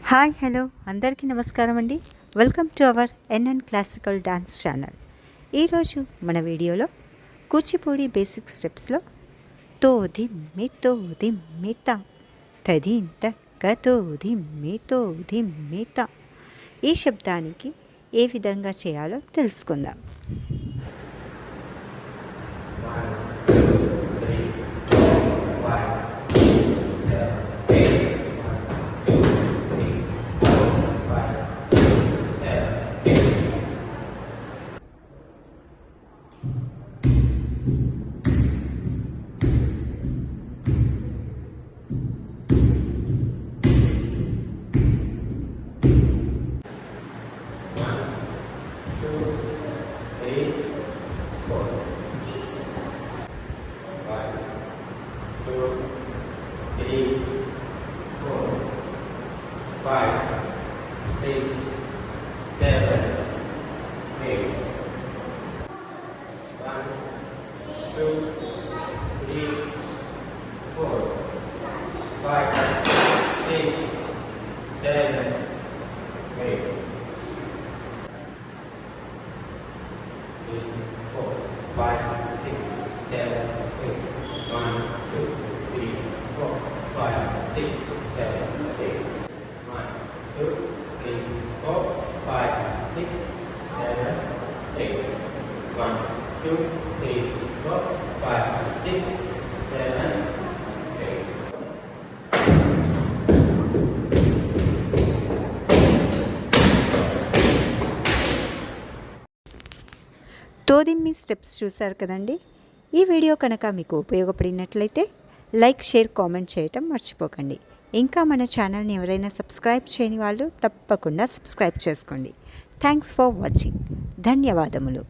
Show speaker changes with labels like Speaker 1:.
Speaker 1: Hi hello అందరికీ నమస్కారం అండి. Welcome to our NN classical dance channel. ఈరోజు మన వీడియోలో కూచిపూడి బేసిక్ స్టెప్స్లో తో ధిమ్ మిత తదీంత కతో ధిమ్ మిత ఈ శబ్దానికి ఏ విధంగా చేయాలో తెలుసుకుందాం. తోదిమ్మి స్టెప్స్ చూశారు కదండి. ఈ వీడియో కనుక మీకు ఉపయోగపడినట్లయితే లైక్, షేర్, కామెంట్ చేయటం మర్చిపోకండి. ఇంకా మన ఛానల్ని ఎవరైనా సబ్స్క్రైబ్ చేయని వాళ్ళు తప్పకుండా సబ్స్క్రైబ్ చేసుకోండి. Thanks for watching. ధన్యవాదములు.